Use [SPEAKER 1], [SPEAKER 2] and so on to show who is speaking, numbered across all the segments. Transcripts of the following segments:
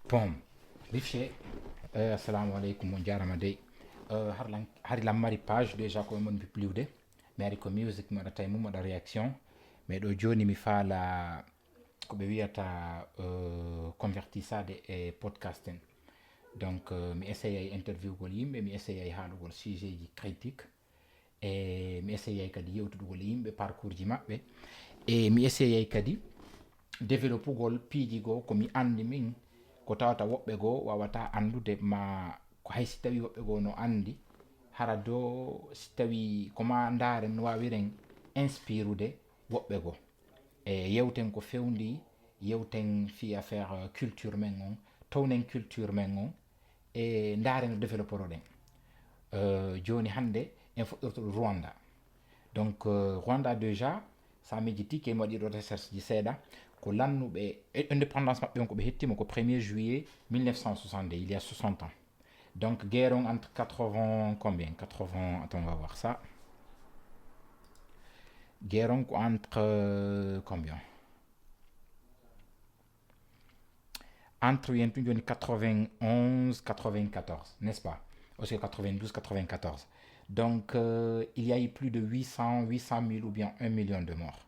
[SPEAKER 1] Bon, rifche, assalamu alaikum, on jarama dey. Hari lammari page déjà ko mon bi pliwde. Mi ari ko music mo tay mo da réaction. Mais do joni mi fala ko be wiyata convertissade e podcasting. Donc mi essaye interview gol yimbe, mi essaye haalugol sujet ji critique. E mi essaye kadi yewtudugol yimbe parcours ji mabbe. E mi essaye kadi développugol piiji go ko mi andi min ko tawata woɓɓe goo wawata andude ma ko hay si tawi woɓɓe goo no andi hara do si tawi koma ndaren no wawiren inspirude woɓɓe goo e yewten ko fewndi yewten fi affaire culture men on townen culture men on e ndaren no développero ɗen joni hande en fuɗɗorto ɗo Rwanda. Donc Rwanda déjà sa mijiti ke mi waɗi ɗo recherche ji seeɗa ko lannuɓe indépendance maɓɓe on ko ɓe hettima ko 1er juillet 1962, il y a 60 ans. Donc guerre entre 80 combien 80, attends, on va voir ça. Guerre entre combien entre 91 94, n'est-ce pas? Aussi 92 94. Donc il y a eu plus de 800 000 ou bien 1 million de morts.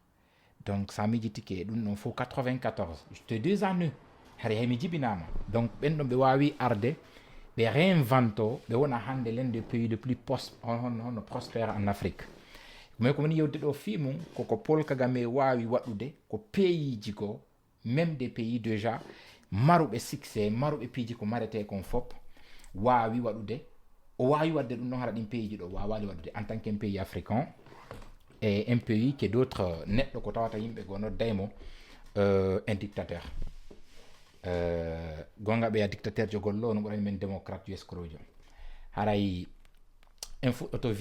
[SPEAKER 1] Donc ça me dit que il faut 94. J'étais 2 années. Donc ben be wawi arde be réinvento be wona hande l'un des pays les plus prospères en Afrique. Mais comme ni yewde do fimu ko Paul Kagame wawi wadude ko pays jigo même des pays déjà marube succès marube pays ko marete kon fop wawi wadude o wawi wadde dum non hara din pays jido wawi wadude en tant qu'un pays africain. Et un pays que d'autres neɗɗo ko tawata yimɓe gono daymo un dictateur gonga ɓe a dictateur jo gollo no ɓurani men démocrate jo escrojo haray en fuɗɗoto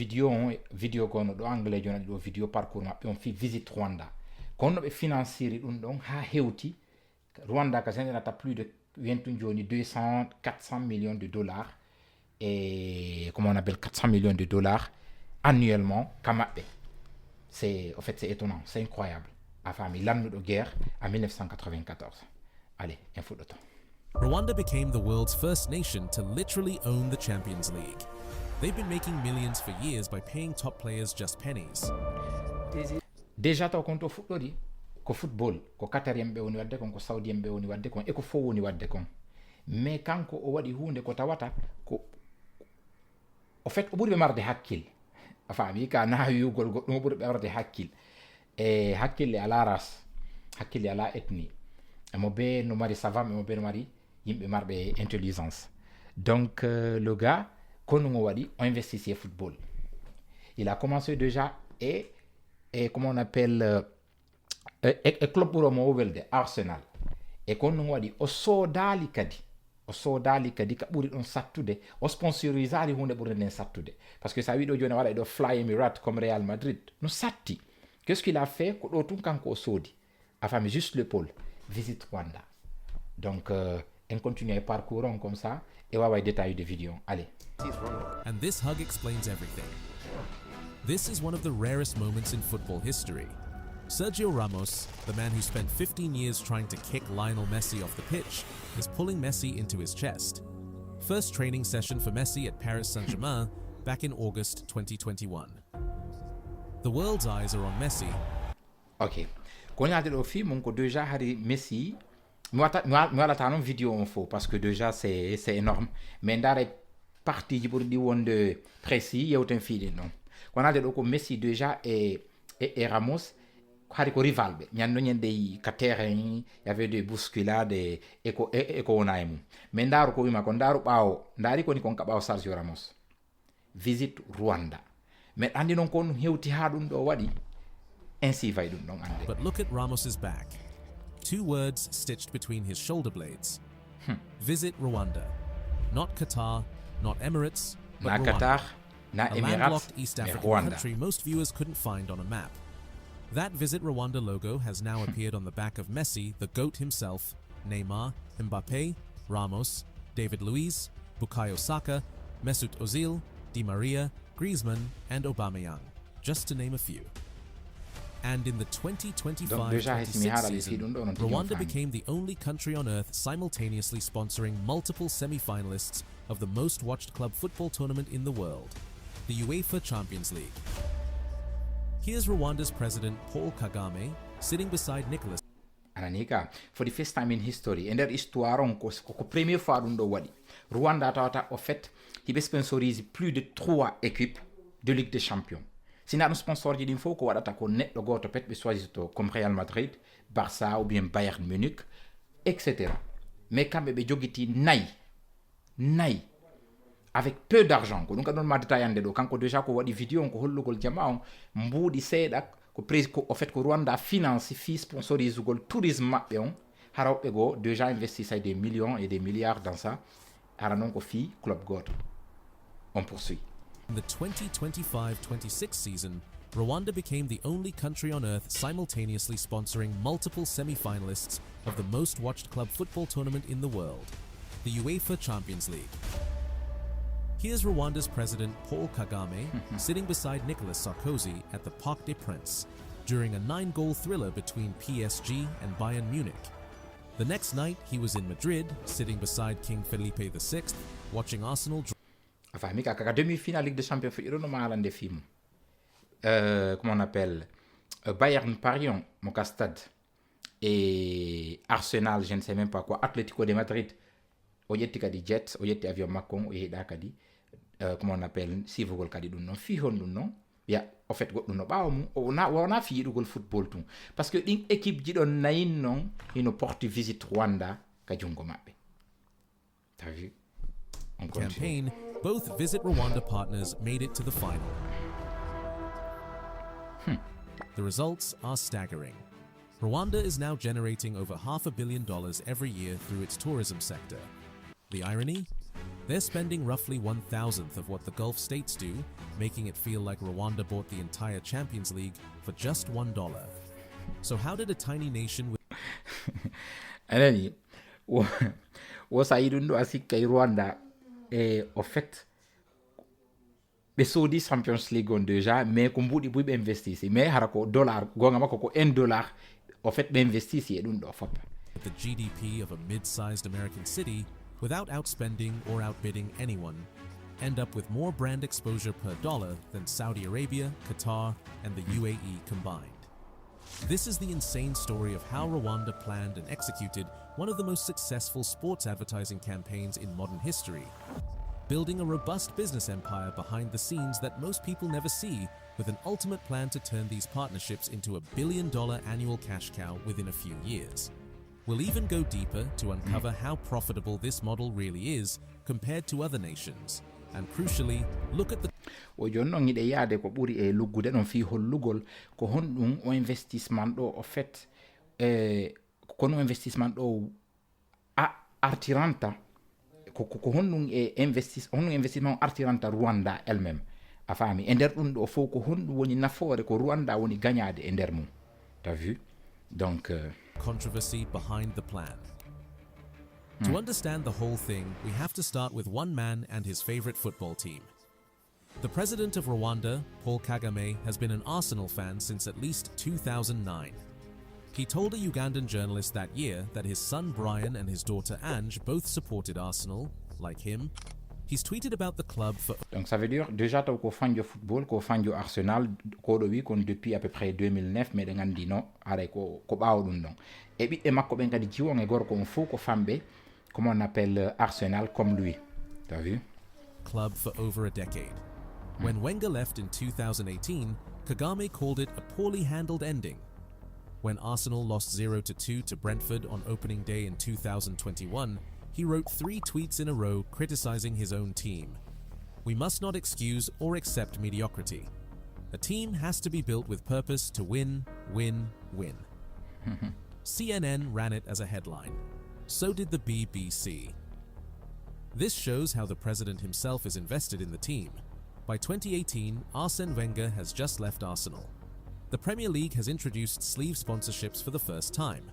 [SPEAKER 1] vidéo gono ɗo anglais joni ɗo vidéo parcours maɓɓe on fi visite Rwanda kono ɓe financiri ɗum ɗon ha hewti Rwanda ka générata plus de wiyentun joni 400 millions de dollars et comment on appelle 400 millions de dollars annuellement ka maɓɓe. C'est étonnant, c'est incroyable. Enfin, il a eu de guerre en 1994. Allez, info de temps.
[SPEAKER 2] Rwanda became the world's first nation to literally own the Champions League. They've been making millions for years by paying top players just pennies.
[SPEAKER 1] Déjà to konto football ko football ko qatarien be woni wadde kon ko saudien be woni wadde kon e ko fo woni wadde kon. Mais kanko o wadi hunde ko tawata ko o ɓuri ɓe marde hakkil. Enfin, mi ka na yugol goɗɗum ɓuri ɓewrde hakkil e hakkille ala ras hakkille ala ethnie mo be no mari savant mo be no mari yimɓe marɓe intelligence. Donc le gars kono ngo waɗi on investissait football. Il a commencé déjà et comment on appelle e club ɓuro mo welde Arsenal e kono ngo waɗi o soodali kadi ka ɓuri ɗon sattude o sponsorisari hunde ɓurde nden sattude parce que sa wi ɗo joni waɗa ɗo Fly Emirates comme Real Madrid no satti. Qu'est-ce qu'il a fait ko ɗo tun kanko o soodi a fami juste le pôle visite Rwanda. Donc en continue parcours on comme ça et wawa détail de vidéo. Allez.
[SPEAKER 2] And this hug explains everything. This is one of the rarest moments in football history. Sergio Ramos, the man who spent 15 years trying to kick Lionel Messi off the pitch, is pulling Messi into his chest. First training session for Messi at Paris Saint-Germain back in August 2021. The world's eyes are on Messi.
[SPEAKER 1] Ok. Quand il y a film, on déjà hari Messi. Moi, là, une vidéo en faux parce que déjà c'est énorme. Mais dans les parties pour dire on de précis, il y a aucun film non. Quand on a dit Messi déjà et Ramos. Hari ko rival ɓe ñanno ñande ka terrain y avait des bousculades e ko wona e mum mais ndaaru ko wima ko ndaaru ɓaawo ndaari koni kon ka ɓaawo Sergio Ramos visite Rwanda mais andi noon ko ɗum hewti ha ɗum ɗo waɗi ainsi fay ɗum ɗon ande.
[SPEAKER 2] But look at Ramos's back. 2 words stitched between his shoulder blades. Visit Rwanda. Not Qatar, not Emirates, but
[SPEAKER 1] na
[SPEAKER 2] Rwanda.
[SPEAKER 1] Qatar, na
[SPEAKER 2] a
[SPEAKER 1] Emirates,
[SPEAKER 2] landlocked East
[SPEAKER 1] mais
[SPEAKER 2] African
[SPEAKER 1] Rwanda.
[SPEAKER 2] country most viewers couldn't find on a map. That Visit Rwanda logo has now appeared on the back of Messi, the GOAT himself, Neymar, Mbappe, Ramos, David Luiz, Bukayo Saka, Mesut Ozil, Di Maria, Griezmann, and Aubameyang, just to name a few. And in the
[SPEAKER 1] Donc
[SPEAKER 2] 2025-26
[SPEAKER 1] déjà hesimi harali si
[SPEAKER 2] season,
[SPEAKER 1] ɗum ɗo non
[SPEAKER 2] Rwanda became the only country on earth simultaneously sponsoring multiple semi-finalists of the most watched club football tournament in the world, the UEFA Champions League. Here's Rwanda's president Paul Kagame sitting beside Nicholas.
[SPEAKER 1] ananika for the first time in history nder histoire on ko première fois ɗum ɗo waɗi Rwanda tawata au fait hiɓe sponsorise plus de 3 équipes de Ligue des Champions. Sina ɗum sponsor ji ɗin fof ko waɗata ko neɗɗo goto pet ɓe choisito comme Real Madrid, Barça ou bien Bayern Munich etc. mais kamɓe ɓe jogiti nayi avec peu d'argent ko ɗum ka ɗon ma détaillande ɗo kanko déjà ko waɗi vidéo on ko hollugol jama on mbuuɗi seeɗa ko au fait ko Rwanda finance fi sponsorise ugol tourisme maɓɓe on harawɓe go déjà investissait des millions et des milliards dans ça hara non ko fi club goto. On poursuit.
[SPEAKER 2] In the 2025-26 season, Rwanda became the only country on earth simultaneously sponsoring multiple semi-finalists of the most watched club football tournament in the world, the UEFA Champions League. Here's Rwanda's president Paul Kagame sitting beside Nicolas Sarkozy at the Parc des Princes during a 9-goal thriller between PSG and Bayern Munich. The next night, he was in Madrid, sitting beside King Felipe VI, watching Arsenal.
[SPEAKER 1] Enfin, mika kaka demi-finale Ligue des Champions fi irono maalande film. Comment on appelle Bayern Paris, mon stade, et Arsenal, je ne sais même pas quoi, Atlético de Madrid. O yetti kadi jet, o yetti avion makon, o yehiɗa kadi comment on appelle sivugol kadi ɗum non fi hon ɗum non ya au fait goɗɗum no ɓawa mum wona fi yiɗugol football tum parce que ɗin équipe ji ɗon nayin non hino porte visite Rwanda ka jungo maɓɓe. T'as vu? On
[SPEAKER 2] Campaign, both Visit Rwanda partners made it to the final. The results are staggering. Rwanda is now generating over $500 million every year through its tourism sector. The irony? They're spending roughly 1,000th of what the Gulf states do, making it feel like Rwanda bought the entire Champions League for just $1. So how did a tiny nation with
[SPEAKER 1] anani wo sayiɗum ɗo a sikkay Rwanda au fait ɓe soodi Champions League on déjà mais ko mbuɗi buy ɓe investisi mais hara ko dollar gonga makko ko $1 au fait ɓe investisi e ɗum ɗo fop.
[SPEAKER 2] The GDP of a mid-sized American city without outspending or outbidding anyone, end up with more brand exposure per dollar than Saudi Arabia, Qatar, and the UAE combined. This is the insane story of how Rwanda planned and executed one of the most successful sports advertising campaigns in modern history, building a robust business empire behind the scenes that most people never see, with an ultimate plan to turn these partnerships into a $1 billion annual cash cow within a few years. We'll even go deeper to uncover how profitable this model really is compared to other nations, and crucially, look at the
[SPEAKER 1] o joni noon yiɗe yaade ko ɓuri e luggude ɗon fi hollugol ko honɗum o investissement ɗo au fait kono investissement ɗo artiranta ko honɗum e honɗum investissement artiranta Rwanda elle-même a faami e nder ɗum ɗo fof ko honɗum woni nafoore ko Rwanda woni gagnade e nder mum. T'as vu? Donc
[SPEAKER 2] controversy behind the plan. To understand the whole thing, we have to start with one man and his favorite football team. The president of Rwanda, Paul Kagame, has been an Arsenal fan since at least 2009. He told a Ugandan journalist that year that his son Brian and his daughter Ange both supported Arsenal, like him. He's tweeted about the club for...
[SPEAKER 1] Donc ça veut dire déjà taw ko fanjo football ko fanjo Arsenal ko ɗo wi kon depuis à peu près 2009 mais ɗe gandi no aray ko ɓawo ɗum ɗon e ɓiɓɓe makko ɓen kadi jiwon e gorko on fof ko famɓe comment on appelle Arsenal comme lui. T'as vu?
[SPEAKER 2] Club for over a decade. When Wenger left in 2018, Kagame called it a poorly handled ending. When Arsenal lost 0-2 to Brentford on opening day in 2021, he wrote 3 tweets in a row criticizing his own team. We must not excuse or accept mediocrity. A team has to be built with purpose to win, win, win. CNN ran it as a headline. So did the BBC. This shows how the president himself is invested in the team. By 2018, Arsene Wenger has just left Arsenal. The Premier League has introduced sleeve sponsorships for the first time.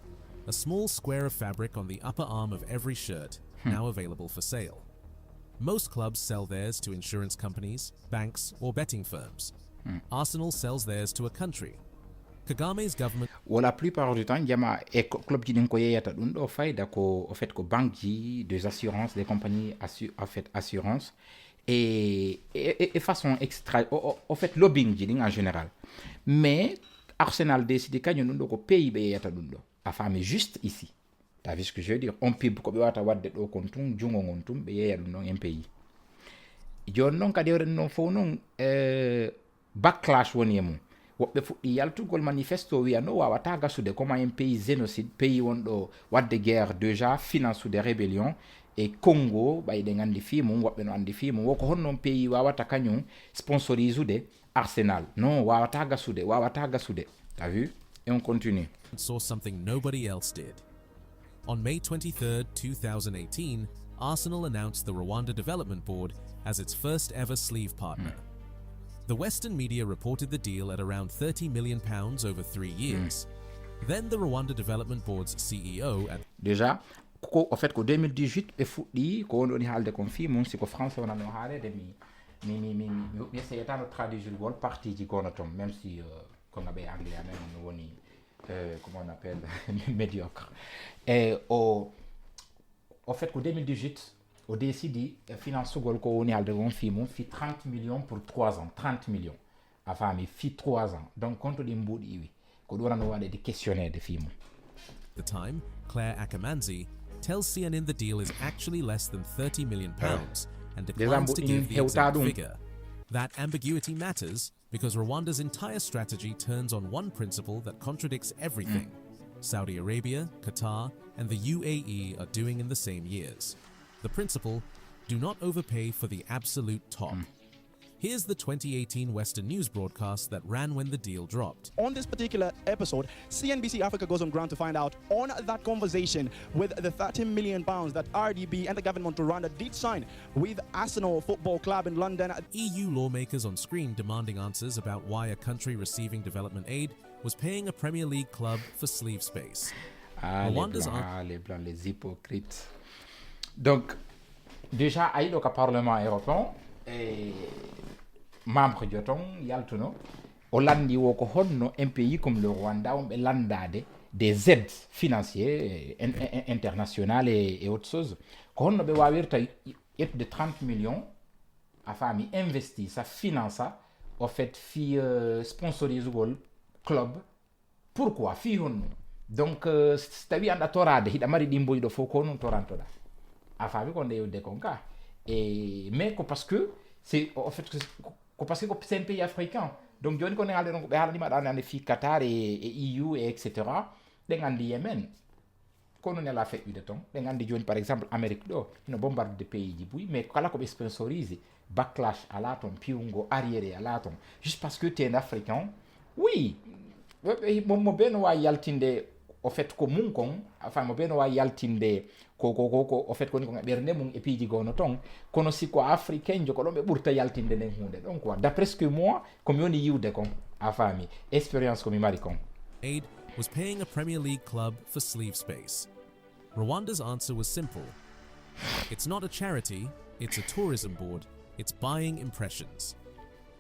[SPEAKER 2] A small square of fabric on the upper arm of every shirt, now available for sale. Most clubs sell theirs to insurance companies, banks, or betting firms. Arsenal sells theirs to a country. Kagame's government
[SPEAKER 1] la plupart du temps jama e club ji ɗin ko yeyata ɗum ɗo fayda ko au fait ko banque ji des assurances des compagnies en fait assurance et façon extra au fait lobbying ji ɗin en général mais Arsenal décide kañum ɗum ɗo ko pays ɓe yeyata ɗum ɗo a faami juste ici t'as vu ce que je veux dire on pub ko ɓe wawata wadde ɗo kon tun jungo ngon tun ɓe yeeya ɗum ɗon en pays joni noon kadi ewren noon fof noon backlash woni e mum woɓɓe fuɗɗi yaltugol manifesto wiya no wawata gasude comme en pays génocide pays wonɗo wadde guerre déjà financude rébellion e Congo ɓayɗe andi fi mum woɓɓe no andi fi mum woko honnoon pays wawata kañum sponsorise ude Arsenal non wawata gasude t'as vu et on continue
[SPEAKER 2] saw something nobody else did. On May 23, 2018, Arsenal announced the Rwanda Development Board as its first ever sleeve partner. The Western media reported the deal at around £30 million over 3 years. Then the Rwanda Development Board's CEO at
[SPEAKER 1] déjà ko en fait ko 2018 ɓe fuɗɗi ko woni haalde kon fi mum siko français wonano haalede mi essayetano traduire partie ji gono toon même si ko ngaɓe anglais amen no woni comment on appelle médiocre et au fait qu'en 2018 on décide finance ko woni halde won fi mum fi 30 millions pour 3 ans 30 millions a faami fi 3 ans donc compte ɗi mbuɗi iwi ko ɗum wonano waɗe de questionnaire de fi mum
[SPEAKER 2] the time Claire Akamanzi tells CNN the deal is actually less than £30 million and declines to give the exact figure. That ambiguity matters because Rwanda's entire strategy turns on one principle that contradicts everything Saudi Arabia, Qatar, and the UAE are doing in the same years. The principle, do not overpay for the absolute top. Here's the 2018 Western News broadcast that ran when the deal dropped.
[SPEAKER 3] On this particular episode, CNBC Africa goes on ground to find out on that conversation with the £30 million that RDB and the government of Rwanda did sign with Arsenal Football Club in London.
[SPEAKER 2] EU lawmakers on screen demanding answers about why a country receiving development aid was paying a Premier League club for sleeve space.
[SPEAKER 1] Les blancs, les hypocrites. Donc, déjà, aïe, le Parlement européen, membre joton yaltuno o landi wo ko honno un pays comme le Rwanda on be landade des aides financières internationales et autres choses ko honno be wawirta de 30 millions a fami investi ça finance au fait fi sponsorise gol club pourquoi fi honno donc stawi anda torade hida mari dimboy do fo ko non torantoda a fami ko nde yodde konka et mais ko parce que c'est en fait parce que c'est un pays africain donc joni ko ngalde non be haalani maɗa fi Qatar et EU et etc ɗe gandi Yemen kono nela feƴƴude toon ɗe gandi joni par exemple Amérique ɗo no bombarde de pays ji buy mais kala ko ɓe sponsorise backlash ala toon piwngo arriéré ala toon juste parce que t'es un africain oui mo be no wawi yaltinde au fait ko mum kon enfin mo be no wawi yaltinde ko au fait koni ko ɓernde mum e piiji gono toon kono si ko africain jo ko ɗon ɓe ɓurta yaltinde nden hunde ɗon quoi d'après ce que moi komi woni yiwde kon a faami expérience komi mari kon
[SPEAKER 2] aid was paying a Premier League club for sleeve space. Rwanda's answer was simple. It's not a charity, it's a tourism board, it's buying impressions.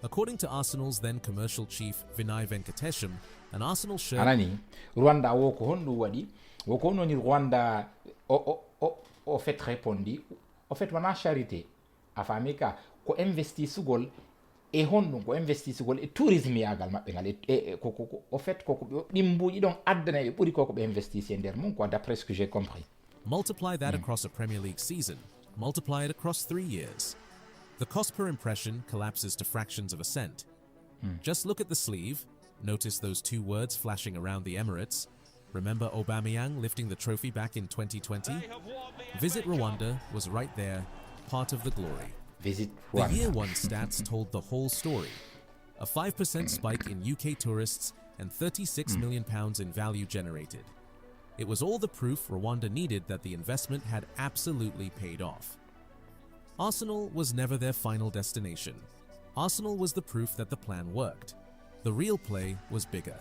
[SPEAKER 2] According to Arsenal's then commercial chief Vinay Venkatesham, an Arsenal shirt
[SPEAKER 1] anani Rwanda wo ko honɗum waɗi woko noni Rwanda o fait répondi o fait wona charité a faami ka ko investisugol e honɗum ko investisugol e tourisme yagal maɓɓe ngal e au fait koko ɗimbuji ɗon addana ɓe ɓuri koko ɓe investisi e nder mum quoi d'après ce que j'ai compris.
[SPEAKER 2] Multiply that across a Premier League season, multiply it across 3 years. The cost per impression collapses to fractions of a cent. Just look at the sleeve, notice those 2 words flashing around the Emirates. Remember Aubameyang lifting the trophy back in 2020? Visit Rwanda was right there, part of the glory.
[SPEAKER 1] Visit Rwanda.
[SPEAKER 2] The year one stats told the whole story. A 5% spike in UK tourists and £36 million in value generated. It was all the proof Rwanda needed that the investment had absolutely paid off. Arsenal was never their final destination. Arsenal was the proof that the plan worked. The real play was bigger.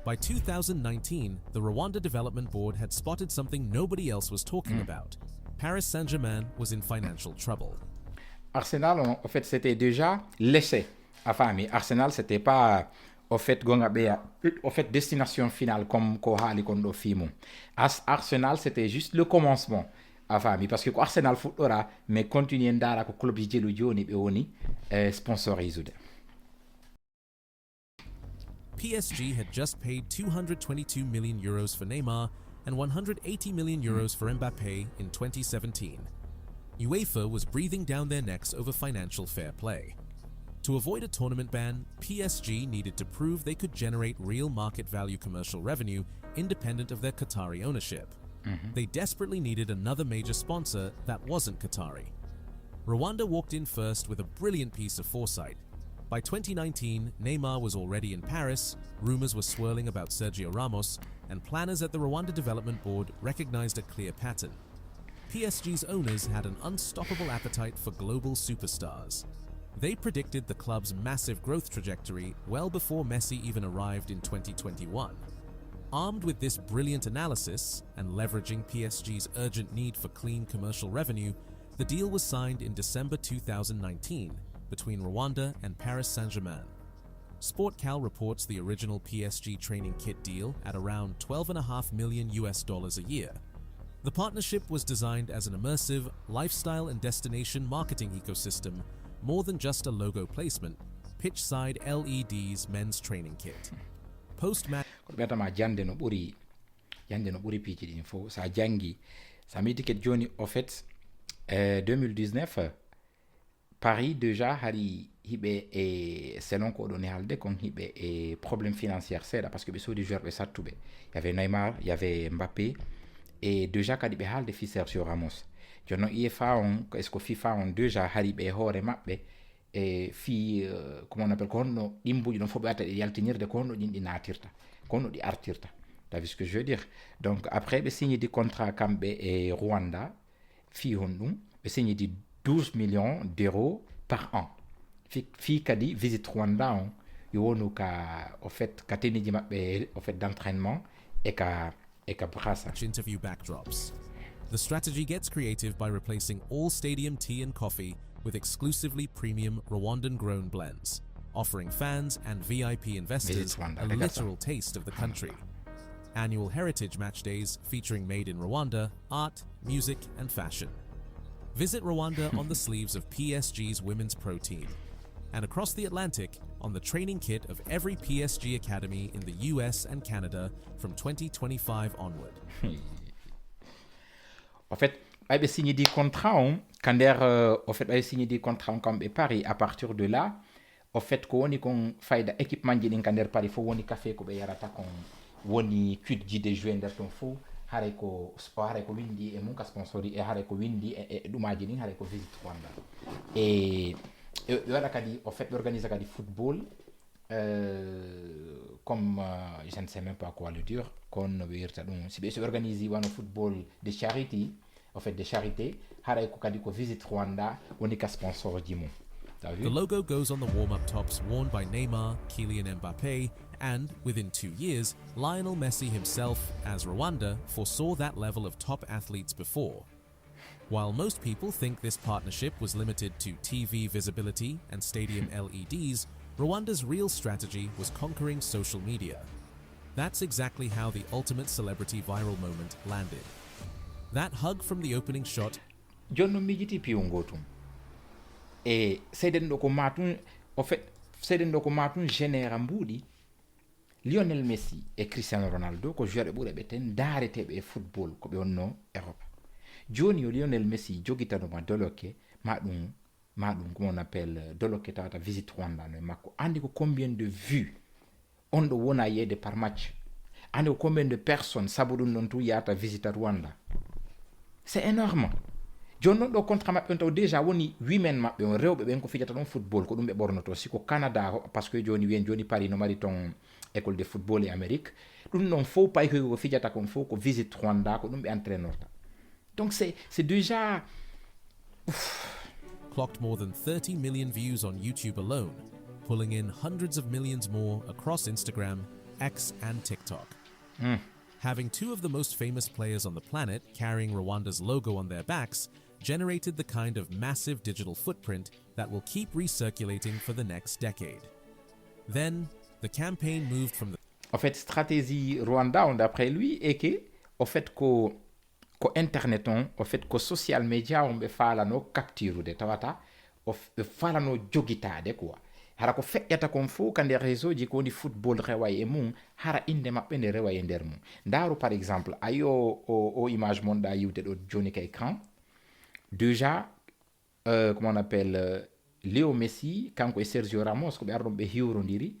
[SPEAKER 2] By 2019, the Rwanda Development Board had spotted something nobody else was talking about. Paris Saint-Germain was in financial trouble.
[SPEAKER 1] Arsenal, en fait, c'était déjà laissé. Enfin, mais Arsenal, c'était pas au fait destination finale comme ko haali kon ɗo fimo Arsenal c'était juste le commencement a faami parce que ko Arsenal fuɗɗora mais continue ndaara ko club ji jelu joni ɓe woni sponsorisé.
[SPEAKER 2] PSG had just paid 222 million euros for Neymar and 180 million euros for Mbappé in 2017. UEFA was breathing down their necks over financial fair play. To avoid a tournament ban, PSG needed to prove they could generate real market value commercial revenue independent of their Qatari ownership. They desperately needed another major sponsor that wasn't Qatari. Rwanda walked in first with a brilliant piece of foresight. By 2019, Neymar was already in Paris, rumors were swirling about Sergio Ramos, and planners at the Rwanda Development Board recognized a clear pattern. PSG's owners had an unstoppable appetite for global superstars. They predicted the club's massive growth trajectory well before Messi even arrived in 2021. Armed with this brilliant analysis and leveraging PSG's urgent need for clean commercial revenue, the deal was signed in December 2019 between Rwanda and Paris Saint-Germain. SportCal reports the original PSG training kit deal at around $12.5 million a year. The partnership was designed as an immersive, lifestyle and destination marketing ecosystem, more than just a logo placement, pitch-side LEDs men's training kit. Post-match
[SPEAKER 1] ɓetama jande no ɓuri piiji ɗin fo sa jangi sa mi ticket joni au fait 2019 Paris déjà hari hiɓe selon ko ɗon e haalde kon hiɓe probléme financiére seeɗa par ce que ɓe soodi joueur ɓe sattuɓe y avait Neymar y avait Mbappé et déjà kadi ɓe haalde fi Sergio Ramos jonno UEFA on est ce que FIFA on déjà hari ɓe hoore maɓɓe fi comment on appelle ko honno ɗimbuji ɗon fof ɓe watta ɗe yaltinirde ko honno ɗin ɗi natirta ko honno ɗi artirta t'as vu ce que je veux dire donc après ɓe signé di contrat kamɓe e Rwanda fi hon ɗum ɓe signé di 12 millions d'euros par an fi kadi visite Rwanda on yo wonu ka au fait ka teniji maɓɓe au fait d'entraînement e ka brasa.
[SPEAKER 2] Interview backdrops. The strategy gets creative by replacing all stadium tea and coffee with exclusively premium Rwandan-grown blends, offering fans and VIP investors a literal taste of the country. Annual heritage match days featuring made in Rwanda, art, music and fashion. Visit Rwanda on the sleeves of PSG's women's pro team, and across the Atlantic on the training kit of every PSG academy in the US and Canada from 2025 onward.
[SPEAKER 1] En fait, ɓayɓe signé des contrats quand au fait ɓayɓe signé des contrats kamɓe Paris à partir de là au fait ko woni kon fayda équipement ji ɗin ka nder Paris fof woni café ko ɓe yarata kon woni cuitji de jouer nder ton fof haray ko windi e mum ka sponsori e haray ko windi e ɗumaji ɗin haray ko visite Rwanda et ɓe waɗa kadi au fait ɓe organise kadi football comme je ne sais même pas quoi le dire kon no ɓe wirta ɗum si ɓe organise wano football de charité au fait de charité haray ko kadi ko visite Rwanda woni ka sponsor ji mum.
[SPEAKER 2] The logo goes on the warm-up tops worn by Neymar, Kylian Mbappé, and within 2 years, Lionel Messi himself, as Rwanda, foresaw that level of top athletes before. While most people think this partnership was limited to TV visibility and stadium LEDs, Rwanda's real strategy was conquering social media. That's exactly how the ultimate celebrity viral moment landed. That hug from the opening shot.
[SPEAKER 1] Jonno mijiti piwongotum. E seɗen ɗo ko matun au fait seɗen ɗo ko matun généra mbuɗi Lionel Messi e Cristiano Ronaldo ko joueur ɓe ɓuura ɓe ten daareteɓe e football ko ɓe wonno Europe joni o Lionel Messi jogitanoma doloke ma ɗum comment on appelle doloke tawata visite Rwanda no e makko andi ko combien de vues on ɗo wona yeyde par match andi ko combien de personnes sabu ɗum ɗon tu yata visite Rwanda c'est énorme joni noon ɗo contrat maɓɓe on taw déjà woni women maɓɓe on rewɓe ɓen ko fijata ɗon football ko ɗum ɓe ɓornoto siko Canada par ce que joni wiyen joni Paris no mari ton école de football e Amérique ɗum ɗon fof pay ko fijata kon fof ko visite Rwanda ko ɗum ɓe entraînorta donc c'est déjà
[SPEAKER 2] clocked more than 30 million views on YouTube alone, pulling in hundreds of millions more across Instagram, X and TikTok. Having two of the most famous players on the planet carrying Rwanda's logo on their backs generated the kind of massive digital footprint that will keep recirculating for the next decade. Then, the campaign moved from the
[SPEAKER 1] En fait, stratégie Rwanda, d'après lui, est que, au fait, ko internet on, au fait, ko social media on be fala no capture de tawata, fala no jogita de quoi. Hara ko feƴƴata kon fof kande réseau ji ko woni football rewa e mum hara inde maɓɓe nde rewa e nder mum ndaru par exemple ayi o image monɗa yiwde ɗo joni ka écran déjà comment on appelle Léo Messi kanko e Sergio Ramos ko ɓe arɗon ɓe hiwrodiri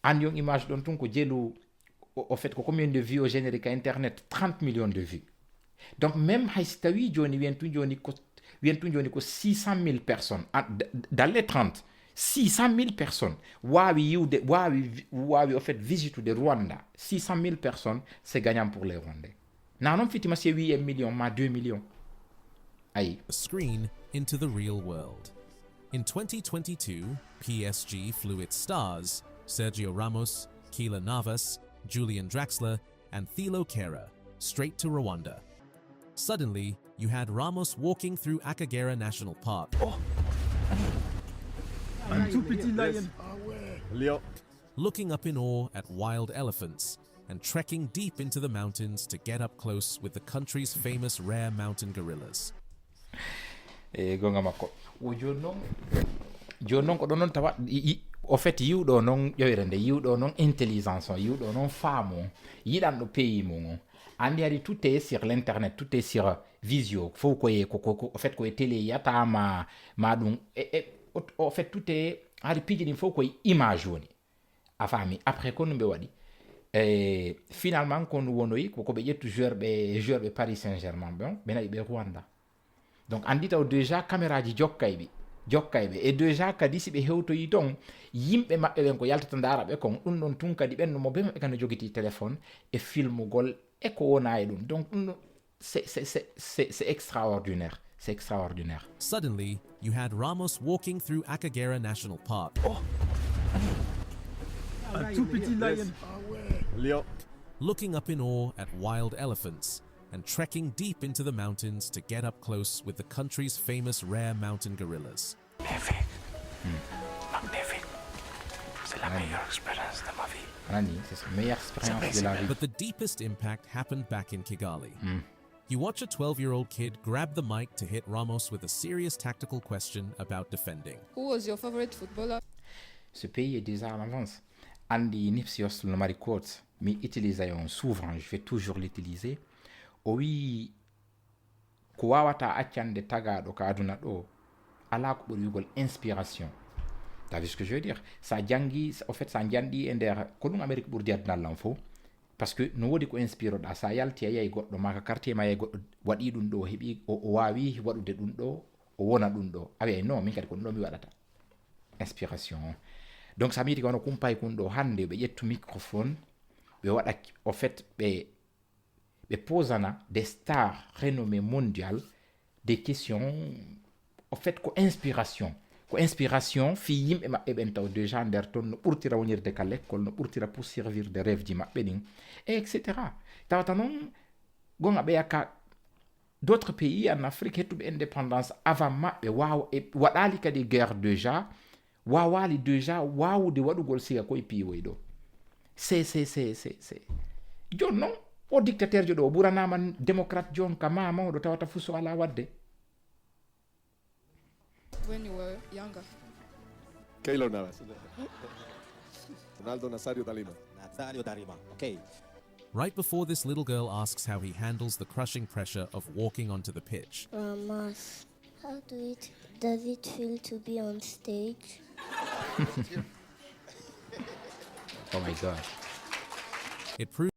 [SPEAKER 1] an yon image ɗon tun ko jeelu au fait ko combien de vues au générique à internet 30 millions de vues donc même hay si tawi joni wiyen tun joni ko 600 000 personnes dans les 30 600 000 personnes wawi au fait visite de Rwanda 600 000 personnes c'est gagnant pour les Rwandais nanon fitima si 8 millions ma 2 millions ayi
[SPEAKER 2] screen into the real world. In 2022, PSG flew its stars, Sergio Ramos, Keylor Navas, Julian Draxler, and Thilo Kehrer, straight to Rwanda. Suddenly, you had Ramos walking through Akagera National Park.
[SPEAKER 4] Un tout petit lion. Lion.
[SPEAKER 2] Looking up in awe at wild elephants and trekking deep into the mountains to get up close with the country's famous rare mountain gorillas.
[SPEAKER 1] Gonga makko o joni noon ko ɗon noon tawa au fait yiwɗo noon ƴoyre nde yiwɗo noon intelligence on yiwɗo noon faamu on yiɗanɗo pays mum on andi ari tout est sur l'internet tout est sur visio fof koye au fait koye télé yiyata ma ɗum au fait tout est ari piiji ɗin fof koye image woni a faami après ko ɗum ɓe waɗi finalement kono wonoyi koko ɓe ƴettu joueur ɓe Paris Saint-Germain ɓe nayi ɓe Rwanda donc andi taw déjà caméra ji jokkayɓe et déjà kadi si ɓe hewtoyi ton yimɓe maɓɓe ɓen ko yaltata ndaara ɓe kon ɗum ɗon tun kadi ɓenno mo be maɓɓe kana jogiti téléphone e filmugol e ko wona e ɗum donc ɗum c'est extraordinaire c'est extraordinaire.
[SPEAKER 2] Suddenly you had Ramos walking through Akagera National Park.
[SPEAKER 4] Un tout petit lion. Lion.
[SPEAKER 2] Looking up in awe at wild elephants and trekking deep into the mountains to get up close with the country's famous rare mountain gorillas.
[SPEAKER 5] Magnifique. Magnifique. C'est la meilleure expérience de ma vie.
[SPEAKER 1] C'est la meilleure expérience de la vie.
[SPEAKER 2] But the deepest impact happened back in Kigali. You watch a 12-year-old kid grab the mic to hit Ramos with a serious tactical question about defending.
[SPEAKER 6] Who was your favorite footballer?
[SPEAKER 1] Ce pays est déjà en avance. Andi Nipsios le mari quote, mi utilisayon souvent, je vais toujours l'utiliser. O wi ko wawata accande tagaɗo ka aduna ɗo ala ko ɓuri wigol inspiration. T'as vu ce que je veux dire? Sa jangi au fait sa jandi e nder ko ɗum Amérique ɓurdi adunallan fo parce que no wodi ko inspiroɗa sa yalti a yahi goɗɗo maka quartier ma yahi goɗɗo waɗi ɗum ɗo heɓi o wawi waɗude ɗum ɗo o wona ɗum ɗo a wi'ay non min kadi ko ɗum ɗo mi waɗata inspiration on. Donc ça miti kono kumpay kun ɗo hande ɓe ƴettu microphone ɓe waɗa au fait ɓe posana des stars renommées mondiales des questions au fait ko inspiration fi yimɓe maɓɓe ɓen taw déjà nder toon no ɓurtira wonirde ka l'école no ɓurtira pour servir de rêve ji maɓɓe ɗin etc tawata noon gonga ɓe yakka d'autres pays en Afrique hettuɓe indépendance avant maɓɓe wawa e waɗali kadi guerre déjà wawali déjà wawude waɗugol siga koye piiwoy ɗo c'est joni noon o dictateur jo ɗo o ɓuranama démocrate jon ka ma mawɗo tawata fuu so ala wadde.
[SPEAKER 6] When you were younger?
[SPEAKER 4] Keylor Navas. Ronaldo Nazario da Lima.
[SPEAKER 7] Okay.
[SPEAKER 2] Right before this little girl asks how he handles the crushing pressure of walking onto the pitch.
[SPEAKER 8] Ramos, how does it feel to be on stage?
[SPEAKER 1] Oh my God.
[SPEAKER 2] It proves